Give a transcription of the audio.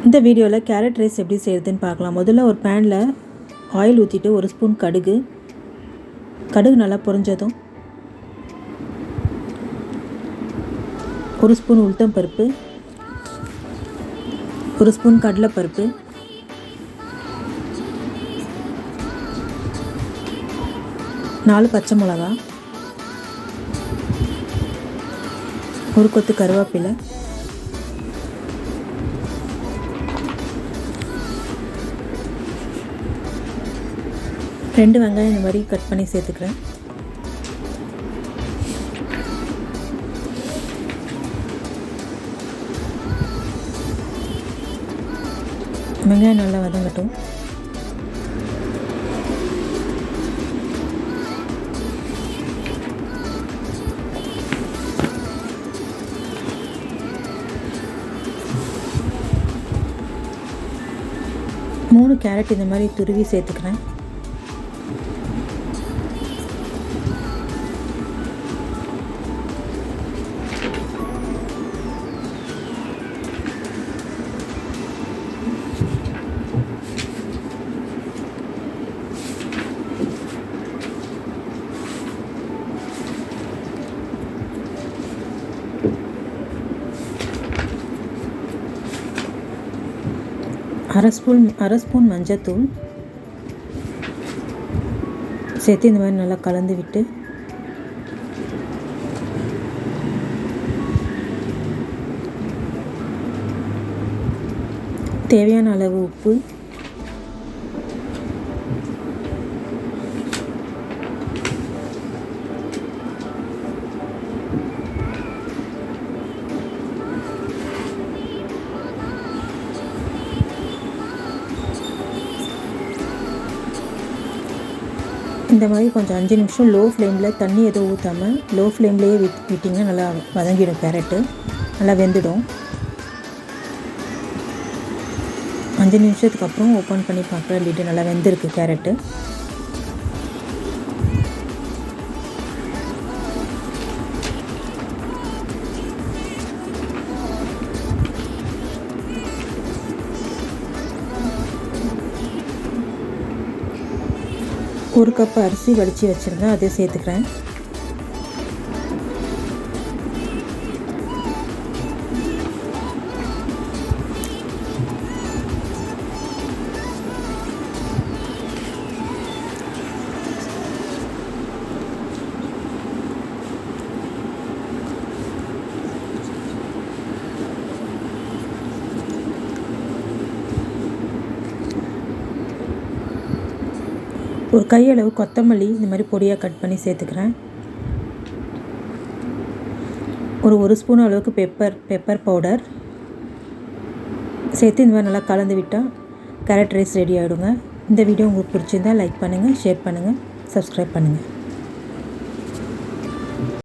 இந்த வீடியோவில் carrot rice எப்படி செய்கிறதுன்னு பார்க்கலாம். முதல்ல ஒரு பேனில் ஆயில் ஊற்றிட்டு ஒரு ஸ்பூன் கடுகு நல்லா பொரிஞ்சதும் ஒரு ஸ்பூன் உளுத்தம் பருப்பு, ஒரு ஸ்பூன் கடலைப்பருப்பு, நாலு பச்சை மிளகா, ஒரு கொத்து கருவேப்பிலை, ரெண்டு வெங்காயம் இந்த மாதிரி கட் பண்ணி சேர்த்துக்கிறேன். வெங்காயம் நல்லா வதங்கட்டும். மூணு கேரட் இந்த மாதிரி துருவி சேர்த்துக்கிறேன். அரை ஸ்பூன் மஞ்சத்தூள் சேர்த்து இந்த மாதிரி நல்லா கலந்து விட்டு தேவையான அளவு உப்பு, இந்த மாதிரி கொஞ்சம் 5 நிமிஷம் லோ ஃப்ளேமில், தண்ணி எதுவும் ஊற்றாமல் லோ ஃப்ளேம்லேயே விட்டிங்கன்னா நல்லா வதங்கிடும். கேரட்டு நல்லா வெந்துடும். 5 நிமிஷத்துக்கு அப்புறம் ஓப்பன் பண்ணி பார்க்குற லிட்டு நல்லா வெந்திருக்கு கேரட்டு. ஒரு கப் அரிசி வடித்து வச்சுருந்தேன், அதை சேர்த்துக்கிறேன். ஒரு கையளவு கொத்தமல்லி இந்த மாதிரி பொடியாக கட் பண்ணி சேர்த்துக்கிறேன். ஒரு ஸ்பூன் அளவுக்கு பெப்பர் பவுடர் சேர்த்து இந்த மாதிரி நல்லா கலந்து விட்டால் கேரட் ரைஸ் ரெடி ஆகிடுங்க. இந்த வீடியோ உங்களுக்கு பிடிச்சிருந்தால் லைக் பண்ணுங்கள், ஷேர் பண்ணுங்கள், சப்ஸ்கிரைப் பண்ணுங்கள்.